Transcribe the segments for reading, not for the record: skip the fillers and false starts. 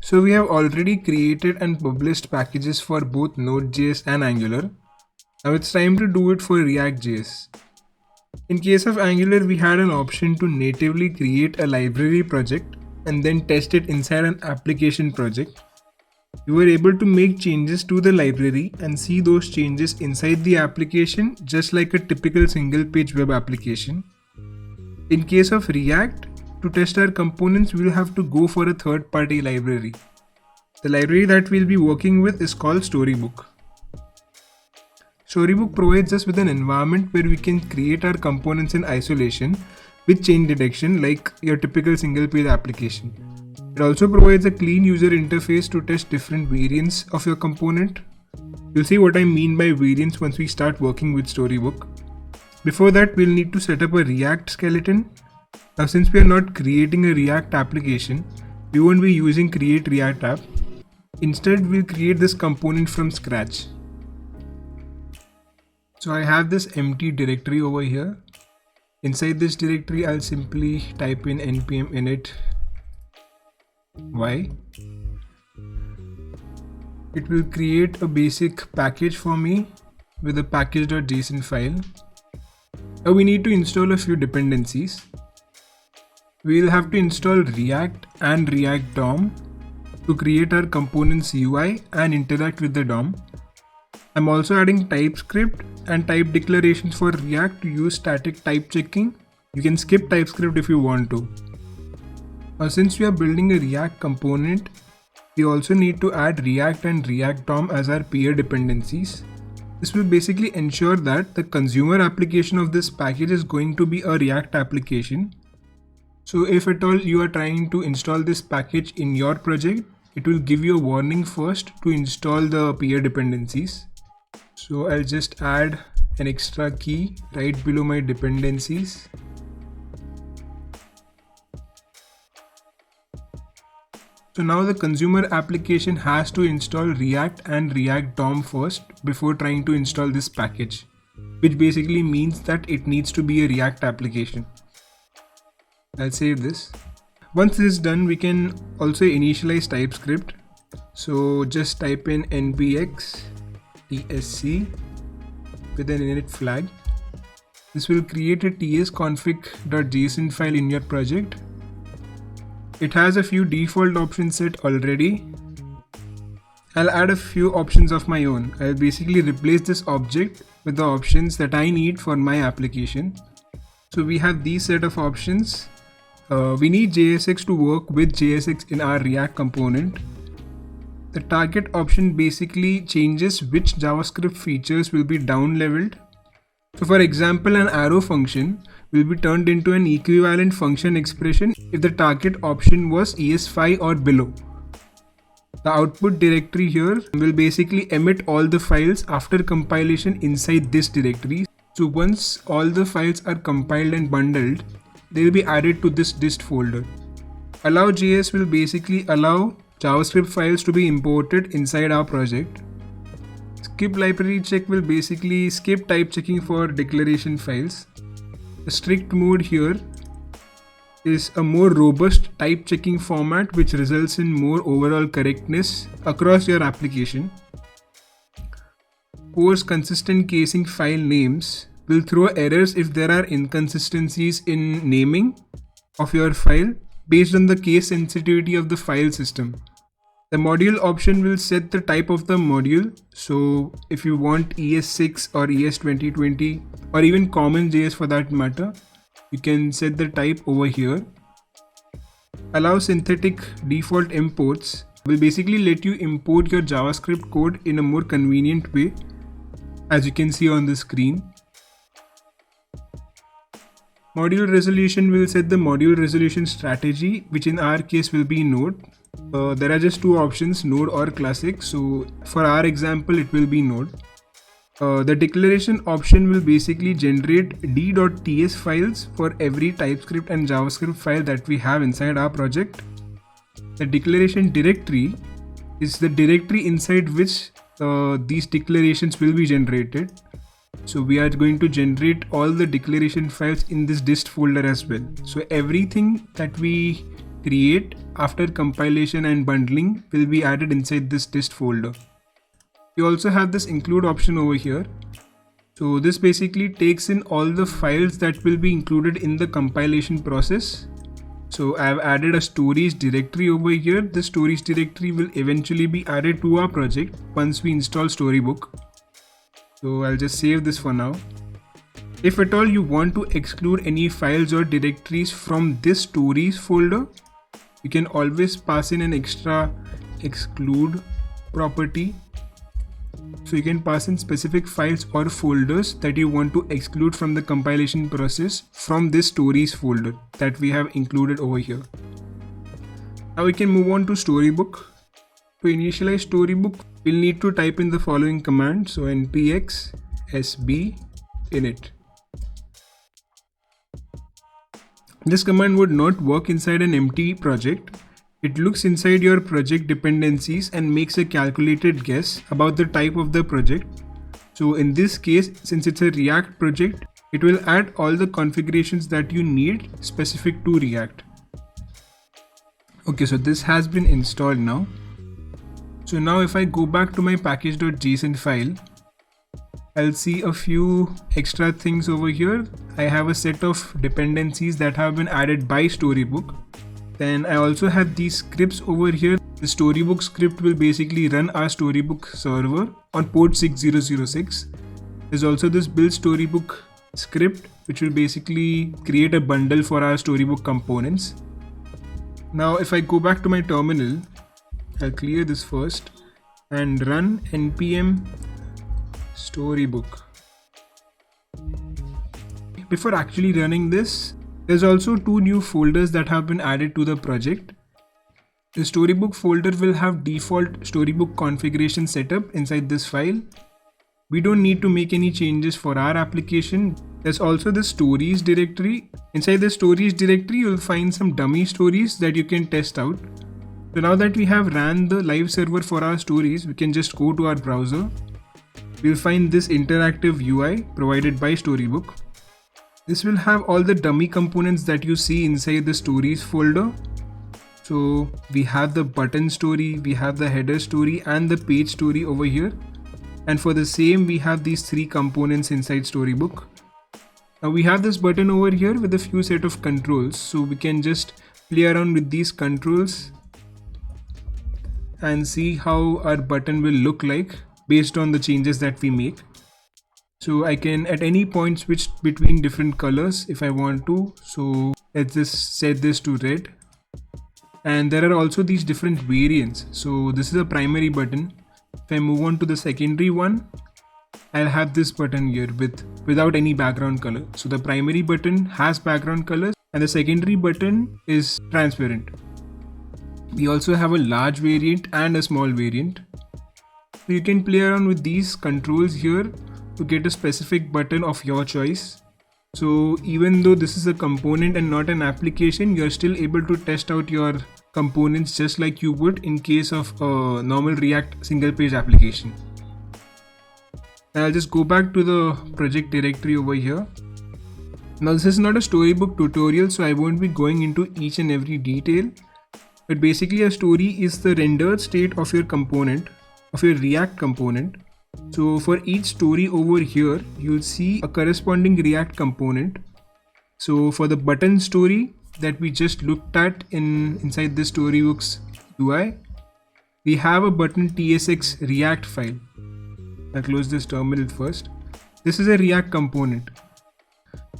So we have already created and published packages for both Node.js and Angular. Now it's time to do it for React.js. In case of Angular, we had an option to natively create a library project and then test it inside an application project. We were able to make changes to the library and see those changes inside the application just like a typical single page web application. In case of React, to test our components, we'll have to go for a third-party library. The library that we'll be working with is called Storybook. Storybook provides us with an environment where we can create our components in isolation with change detection like your typical single page application. It also provides a clean user interface to test different variants of your component. You'll see what I mean by variants once we start working with Storybook. Before that, we'll need to set up a React skeleton. Now, since we are not creating a React application, we won't be using create React app. Instead, we'll create this component from scratch. So I have this empty directory over here. Inside this directory, I'll simply type in npm init y. It will create a basic package for me with a package.json file. Now we need to install a few dependencies. We'll have to install React and React DOM to create our components UI and interact with the DOM. I'm also adding TypeScript and type declarations for React to use static type checking. You can skip TypeScript if you want to. Now, since we are building a React component, we also need to add React and React DOM as our peer dependencies. This will basically ensure that the consumer application of this package is going to be a React application. So if at all you are trying to install this package in your project, it will give you a warning first to install the peer dependencies. So I'll just add an extra key right below my dependencies. So now the consumer application has to install React and React DOM first before trying to install this package, which basically means that it needs to be a React application. I'll save this. Once this is done, we can also initialize TypeScript. So just type in npx tsc with an init flag. This will create a tsconfig.json file in your project. It has a few default options set already. I'll add a few options of my own. I'll basically replace this object with the options that I need for my application. So we have these set of options. We need JSX to work with JSX in our React component. The target option basically changes which JavaScript features will be down leveled. So for example, an arrow function will be turned into an equivalent function expression if the target option was ES5 or below. The output directory here will basically emit all the files after compilation inside this directory. So once all the files are compiled and bundled, they will be added to this dist folder. Allow.js will basically allow JavaScript files to be imported inside our project. Skip library check will basically skip type checking for declaration files. The strict mode here is a more robust type checking format which results in more overall correctness across your application. Coarse consistent casing file names will throw errors if there are inconsistencies in naming of your file based on the case sensitivity of the file system. The module option will set the type of the module. So if you want ES6 or ES2020 or even CommonJS for that matter, you can set the type over here. Allow synthetic default imports will basically let you import your JavaScript code in a more convenient way, as you can see on the screen. Module resolution will set the module resolution strategy, which in our case will be Node. There are just two options, Node or Classic. So for our example, it will be Node. The declaration option will basically generate d.ts files for every TypeScript and JavaScript file that we have inside our project. The declaration directory is the directory inside which these declarations will be generated. So we are going to generate all the declaration files in this dist folder as well. So everything that we create after compilation and bundling will be added inside this dist folder. You also have this include option over here. So this basically takes in all the files that will be included in the compilation process. So I've added a stories directory over here. The stories directory will eventually be added to our project once we install Storybook. So I'll just save this for now. If at all you want to exclude any files or directories from this stories folder, you can always pass in an extra exclude property. So you can pass in specific files or folders that you want to exclude from the compilation process from this stories folder that we have included over here. Now we can move on to Storybook. To initialize Storybook, we'll need to type in the following command. So npx sb init. This command would not work inside an empty project. It looks inside your project dependencies and makes a calculated guess about the type of the project. So in this case, since it's a React project, it will add all the configurations that you need specific to React. Okay, so this has been installed now. So now if I go back to my package.json file, I'll see a few extra things over here. I have a set of dependencies that have been added by Storybook. Then I also have these scripts over here. The Storybook script will basically run our Storybook server on port 6006. There's also this build Storybook script which will basically create a bundle for our Storybook components. Now if I go back to my terminal, I'll clear this first and run npm Storybook. Before actually running this, there's also two new folders that have been added to the project. The Storybook folder will have default Storybook configuration setup inside this file. We don't need to make any changes for our application. There's also the stories directory. Inside the stories directory, you'll find some dummy stories that you can test out. So now that we have ran the live server for our stories, we can just go to our browser. We'll find this interactive UI provided by Storybook. This will have all the dummy components that you see inside the stories folder. So we have the button story, we have the header story and the page story over here. And for the same, we have these three components inside Storybook. Now we have this button over here with a few set of controls. So we can just play around with these controls and see how our button will look like based on the changes that we make. So I can at any point switch between different colors if I want to. So let's just set this to red. And there are also these different variants. So this is a primary button. If I move on to the secondary one, I'll have this button here without any background color. So the primary button has background colors and the secondary button is transparent. We also have a large variant and a small variant. So you can play around with these controls here to get a specific button of your choice. So even though this is a component and not an application, you're still able to test out your components just like you would in case of a normal React single page application. And I'll just go back to the project directory over here. Now this is not a Storybook tutorial, so I won't be going into each and every detail. But basically a story is the rendered state of your component, of your React component. So for each story over here, you'll see a corresponding React component. So for the button story that we just looked at inside the Storybook's UI, we have a button tsx React file. I'll close this terminal first. This is a React component.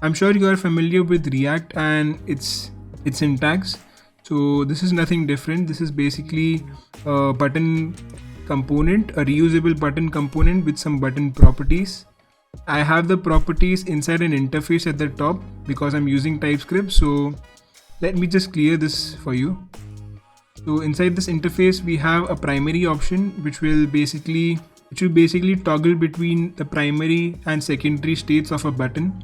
I'm sure you are familiar with React and its syntax. So this is nothing different. This is basically a button component, a reusable button component with some button properties. I have the properties inside an interface at the top because I'm using TypeScript. So let me just clear this for you. So inside this interface, we have a primary option which will basically toggle between the primary and secondary states of a button.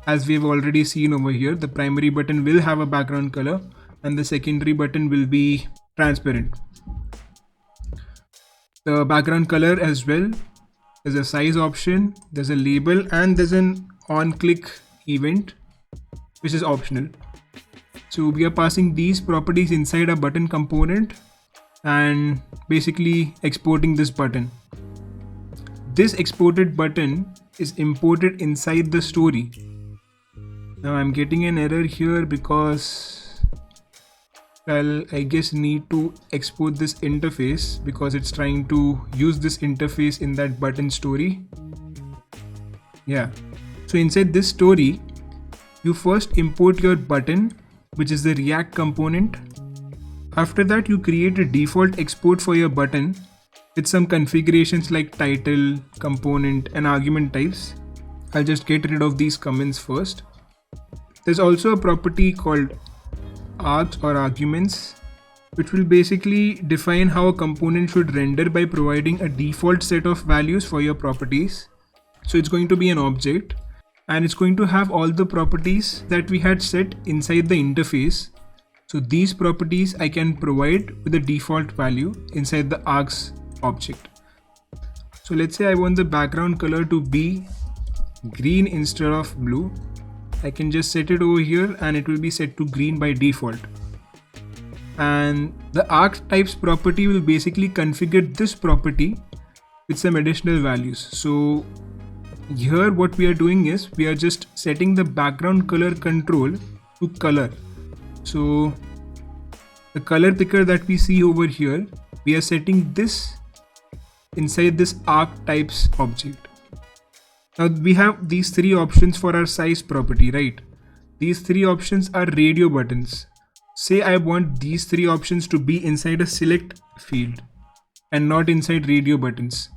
As we have already seen over here, the primary button will have a background color and the secondary button will be transparent. The background color as well, there's a size option, there's a label, and there's an on-click event which is optional. So we are passing these properties inside a button component and basically exporting this button. This exported button is imported inside the story. Now I'm getting an error here because I guess need to export this interface because it's trying to use this interface in that button story. Yeah. So inside this story, you first import your button, which is the React component. After that, you create a default export for your button with some configurations like title, component, and argument types. I'll just get rid of these comments first. There's also a property called args or arguments, which will basically define how a component should render by providing a default set of values for your properties. So it's going to be an object and it's going to have all the properties that we had set inside the interface. So these properties I can provide with the default value inside the args object. So let's say I want the background color to be green instead of blue. I can just set it over here and it will be set to green by default. And the argtypes property will basically configure this property with some additional values. So here what we are doing is we are just setting the background color control to color. So the color picker that we see over here, we are setting this inside this argtypes object. Now we have these three options for our size property, right? These three options are radio buttons. Say I want these three options to be inside a select field and not inside radio buttons.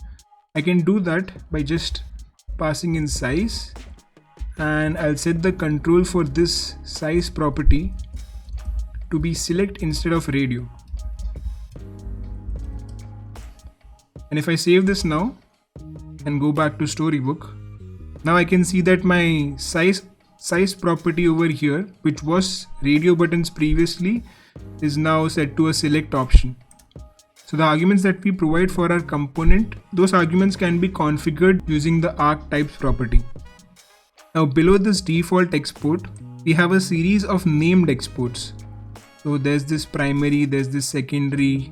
I can do that by just passing in size, and I'll set the control for this size property to be select instead of radio. And if I save this now and go back to Storybook, now I can see that my size property over here, which was radio buttons previously, is now set to a select option. So the arguments that we provide for our component, those arguments can be configured using the argtypes property. Now below this default export, we have a series of named exports. So there's this primary, there's this secondary,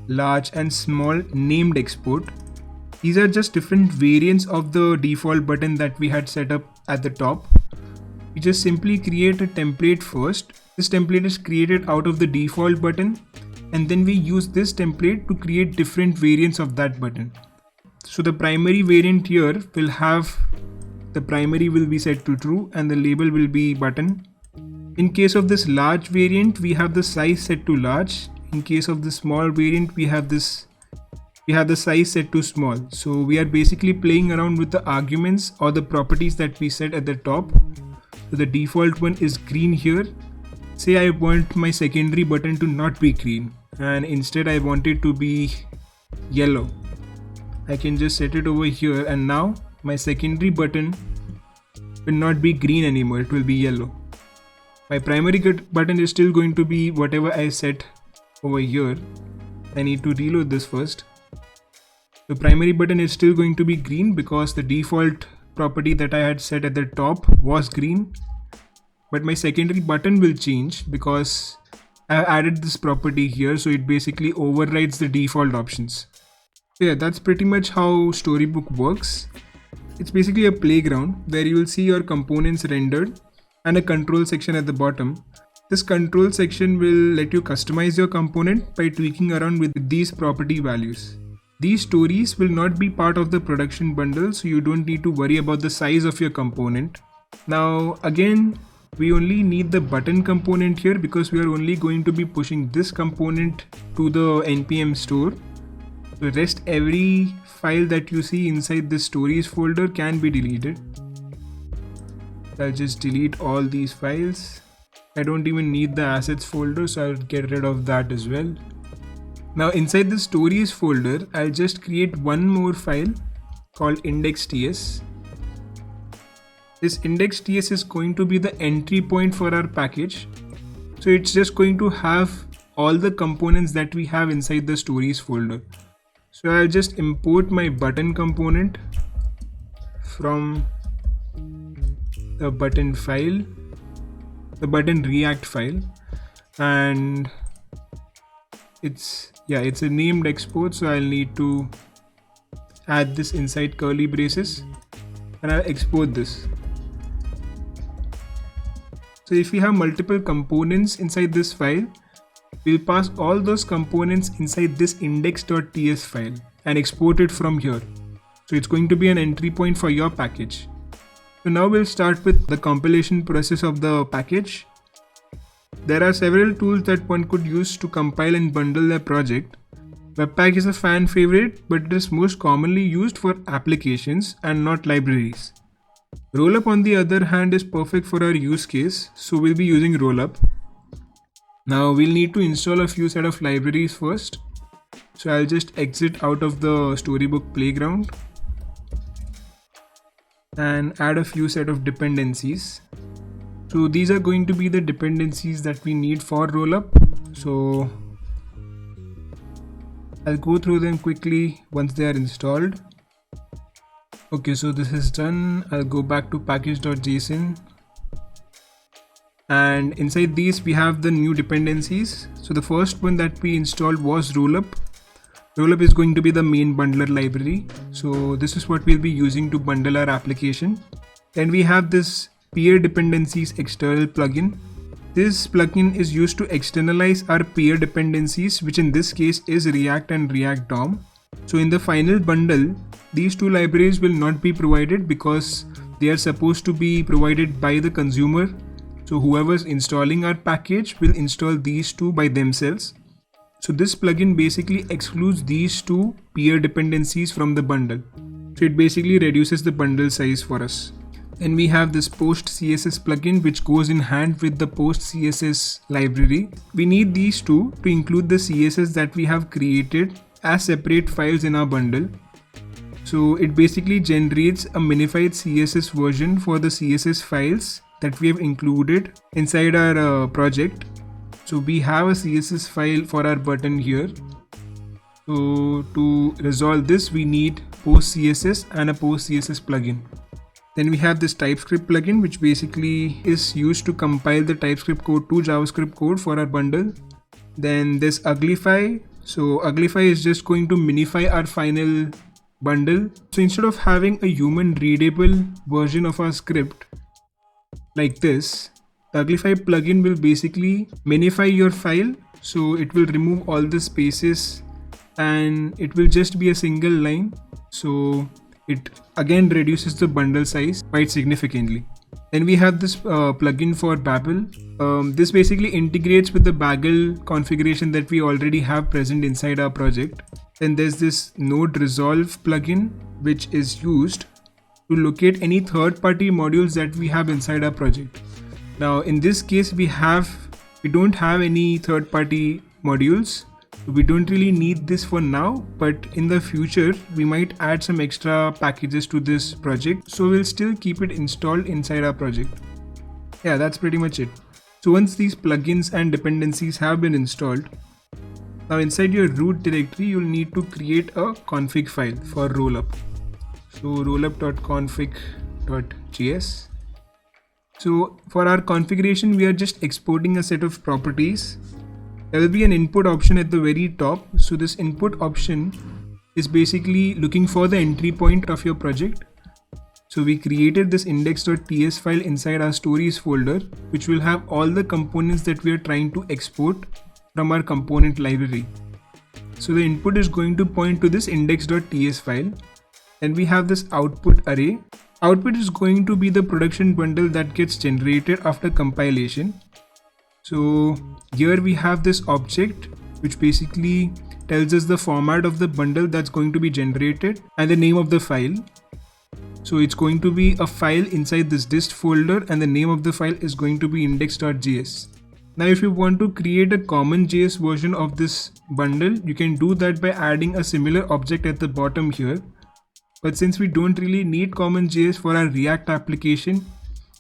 large and small named export. These are just different variants of the default button that we had set up at the top. We just simply create a template first. This template is created out of the default button, and then we use this template to create different variants of that button. So the primary variant here will have the primary will be set to true and the label will be button. In case of this large variant, we have the size set to large. In case of the small variant, we have the size set to small. So we are basically playing around with the arguments or the properties that we set at the top. So the default one is green here. Say I want my secondary button to not be green and instead I want it to be yellow. I can just set it over here and now my secondary button will not be green anymore, it will be yellow. My primary button is still going to be whatever I set over here. I need to reload this first. The primary button is still going to be green because the default property that I had set at the top was green. But my secondary button will change because I added this property here, so it basically overrides the default options. So yeah, that's pretty much how Storybook works. It's basically a playground where you will see your components rendered and a control section at the bottom. This control section will let you customize your component by tweaking around with these property values. These stories will not be part of the production bundle, so you don't need to worry about the size of your component. Now again, we only need the button component here because we are only going to be pushing this component to the NPM store. The rest, every file that you see inside the stories folder can be deleted. I'll just delete all these files. I don't even need the assets folder, so I'll get rid of that as well. Now inside the stories folder, I'll just create one more file called index.ts. This index.ts is going to be the entry point for our package. So it's just going to have all the components that we have inside the stories folder. So I'll just import my button component from the button file. the button React file, and it's a named export, so I'll need to add this inside curly braces and I'll export this. So if we have multiple components inside this file, we'll pass all those components inside this index.ts file and export it from here. So it's going to be an entry point for your package. So now we'll start with the compilation process of the package. There are several tools that one could use to compile and bundle their project. Webpack is a fan favorite, but it is most commonly used for applications and not libraries. Rollup, on the other hand, is perfect for our use case, so we'll be using Rollup. Now we'll need to install a few set of libraries first. So I'll just exit out of the Storybook playground and add a few set of dependencies. So these are going to be the dependencies that we need for Rollup. So I'll go through them quickly once they are installed. Okay, so this is done. I'll go back to package.json, and inside these we have the new dependencies. So the first one that we installed was Rollup. Rollup is going to be the main bundler library. So this is what we'll be using to bundle our application. Then we have this peer dependencies external plugin. This plugin is used to externalize our peer dependencies, which in this case is React and React DOM. So in the final bundle, these two libraries will not be provided because they are supposed to be provided by the consumer. So whoever's installing our package will install these two by themselves. So this plugin basically excludes these two peer dependencies from the bundle. So it basically reduces the bundle size for us. Then we have this post CSS plugin, which goes in hand with the post CSS library. We need these two to include the CSS that we have created as separate files in our bundle. So it basically generates a minified CSS version for the CSS files that we have included inside our project. So we have a CSS file for our button here. So to resolve this, we need post CSS and a post CSS plugin. Then we have this TypeScript plugin, which basically is used to compile the TypeScript code to JavaScript code for our bundle. Then this Uglify. So Uglify is just going to minify our final bundle. So instead of having a human readable version of our script like this, the Uglify plugin will basically minify your file. So it will remove all the spaces and it will just be a single line. So it again reduces the bundle size quite significantly. Then we have this plugin for Babel. This basically integrates with the Bagel configuration that we already have present inside our project. Then there's this node resolve plugin, which is used to locate any third-party modules that we have inside our project. Now in this case we don't have any third-party modules. We don't really need this for now, but in the future we might add some extra packages to this project, so we'll still keep it installed inside our project. Yeah, that's pretty much it. So once these plugins and dependencies have been installed, now inside your root directory you'll need to create a config file for Rollup. So rollup.config.js. So for our configuration we are just exporting a set of properties. There will be an input option at the very top. So this input option is basically looking for the entry point of your project. So we created this index.ts file inside our stories folder, which will have all the components that we are trying to export from our component library. So the input is going to point to this index.ts file. Then we have this output array. Output is going to be the production bundle that gets generated after compilation. So here we have this object, which basically tells us the format of the bundle that's going to be generated and the name of the file. So it's going to be a file inside this dist folder and the name of the file is going to be index.js. Now if you want to create a common JS version of this bundle, you can do that by adding a similar object at the bottom here. But since we don't really need common JS for our React application,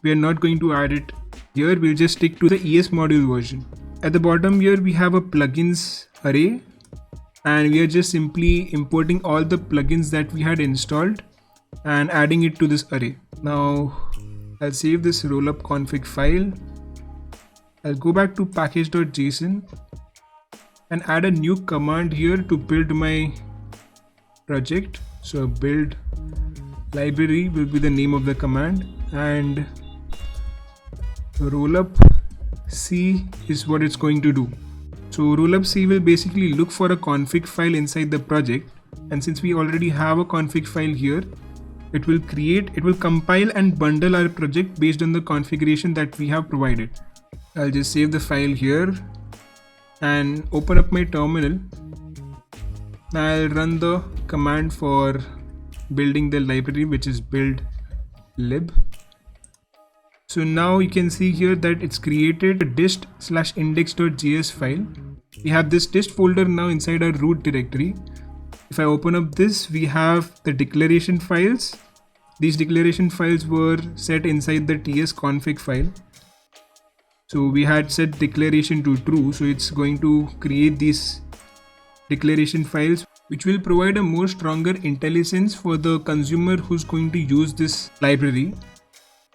we are not going to add it here. We'll just stick to the ES module version. At the bottom here we have a plugins array, and we are just simply importing all the plugins that we had installed and adding it to this array. Now I'll save this rollup config file I'll go back to package.json and add a new command here to build my project. So build library will be the name of the command, and rollup C is what it's going to do. So rollup C will basically look for a config file inside the project, and since we already have a config file here, it will compile and bundle our project based on the configuration that we have provided. I'll just save the file here and open up my terminal. I'll run the command for building the library, which is build lib. So now you can see here that it's created a dist/index.js file. We have this dist folder now inside our root directory. If I open up this, we have the declaration files. These declaration files were set inside the tsconfig file. So we had set declaration to true, so it's going to create these declaration files, which will provide a more stronger IntelliSense for the consumer who's going to use this library.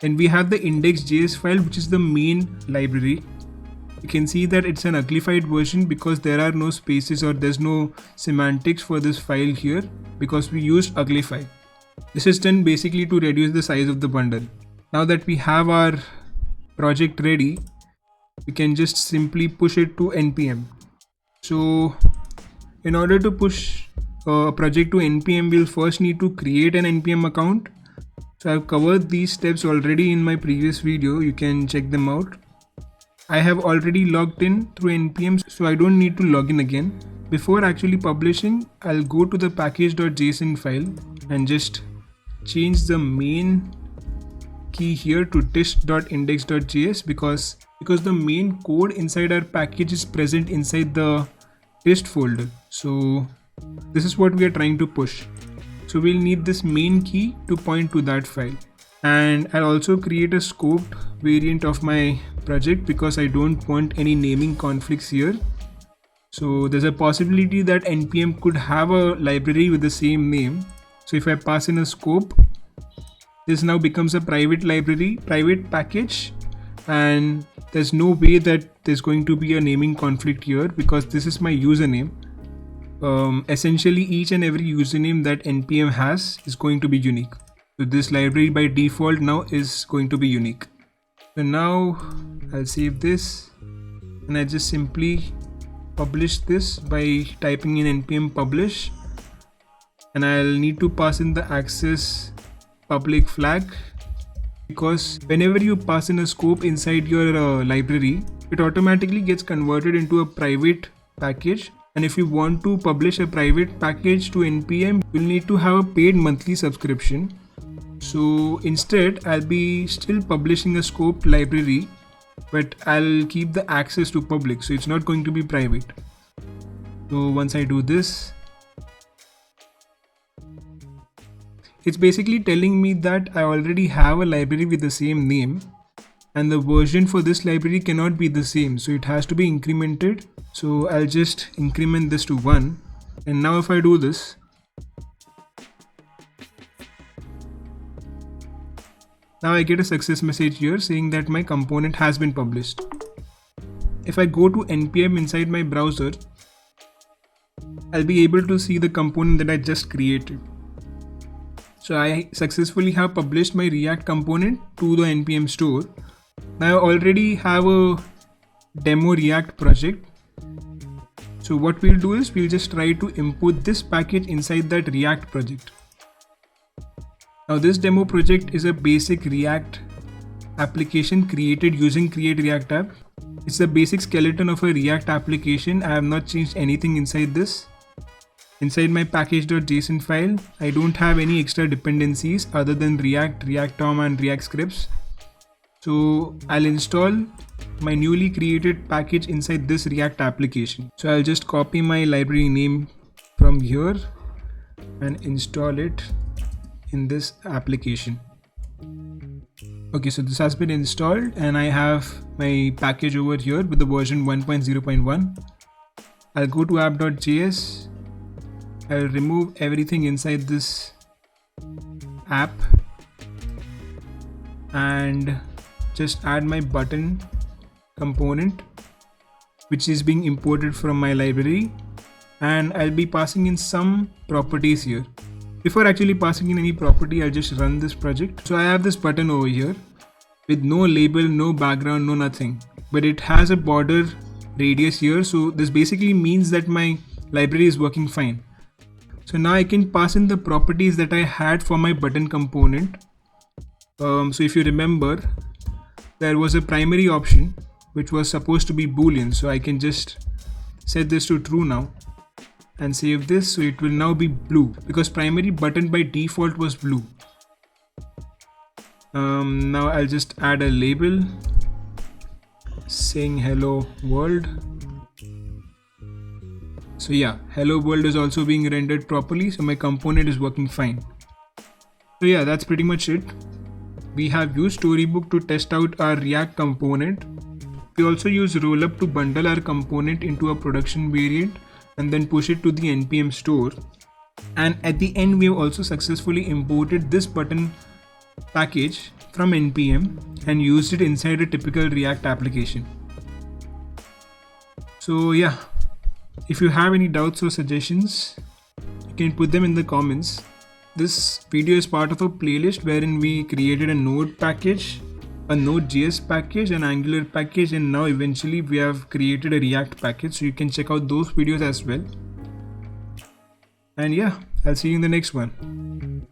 And we have the index.js file, which is the main library. You can see that it's an uglified version because there are no spaces or there's no semantics for this file here because we used uglify. This is done basically to reduce the size of the bundle. Now that we have our project ready, we can just simply push it to NPM. So in order to push a project to NPM, we'll first need to create an NPM account. So I've covered these steps already in my previous video. You can check them out. I have already logged in through NPM, so I don't need to log in again. Before actually publishing, I'll go to the package.json file and just change the main key here to dist.index.js because the main code inside our package is present inside the dist folder. So this is what we are trying to push. So we'll need this main key to point to that file. And I'll also create a scoped variant of my project because I don't want any naming conflicts here. So there's a possibility that NPM could have a library with the same name. So if I pass in a scope, this now becomes a private library, private package, and there's no way that there's going to be a naming conflict here because this is my username. Essentially each and every username that NPM has is going to be unique. So this library by default now is going to be unique. So now I'll save this and I just simply publish this by typing in npm publish, and I'll need to pass in the access public flag because whenever you pass in a scope inside your library, it automatically gets converted into a private package. And if you want to publish a private package to NPM, you'll need to have a paid monthly subscription. So instead, I'll be still publishing a scope library, but I'll keep the access to public, so it's not going to be private. So once I do this, it's basically telling me that I already have a library with the same name, and the version for this library cannot be the same, so it has to be incremented. So I'll just increment this to 1, and now if I do this, now I get a success message here saying that my component has been published. If I go to npm inside my browser, I'll be able to see the component that I just created. So I successfully have published my React component to the npm store. Now I already have a demo React project. So what we'll do is we'll just try to import this package inside that React project. Now this demo project is a basic React application created using create React app. It's the basic skeleton of a React application. I have not changed anything inside this. Inside my package.json file, I don't have any extra dependencies other than React, React DOM and React scripts. So I'll install my newly created package inside this React application. So I'll just copy my library name from here and install it in this application. Okay, so this has been installed and I have my package over here with the version 1.0.1. I'll go to app.js. I'll remove everything inside this app and just add my button component which is being imported from my library, and I'll be passing in some properties here. Before actually passing in any property, I'll just run this project. So I have this button over here with no label, no background, no nothing, but it has a border radius here. So this basically means that my library is working fine. So now I can pass in the properties that I had for my button component. So if you remember, there was a primary option which was supposed to be boolean. So I can just set this to true now and save this. So it will now be blue because primary button by default was blue. Now I'll just add a label saying hello world. So yeah, hello world is also being rendered properly, so my component is working fine. So yeah, that's pretty much it. We have used Storybook to test out our React component. We also use Rollup to bundle our component into a production variant and then push it to the NPM store. And at the end, we have also successfully imported this button package from NPM and used it inside a typical React application. So yeah, if you have any doubts or suggestions, you can put them in the comments. This video is part of a playlist wherein we created a Node package, a Node.js package, an Angular package, and now eventually we have created a React package, so you can check out those videos as well. And yeah, I'll see you in the next one.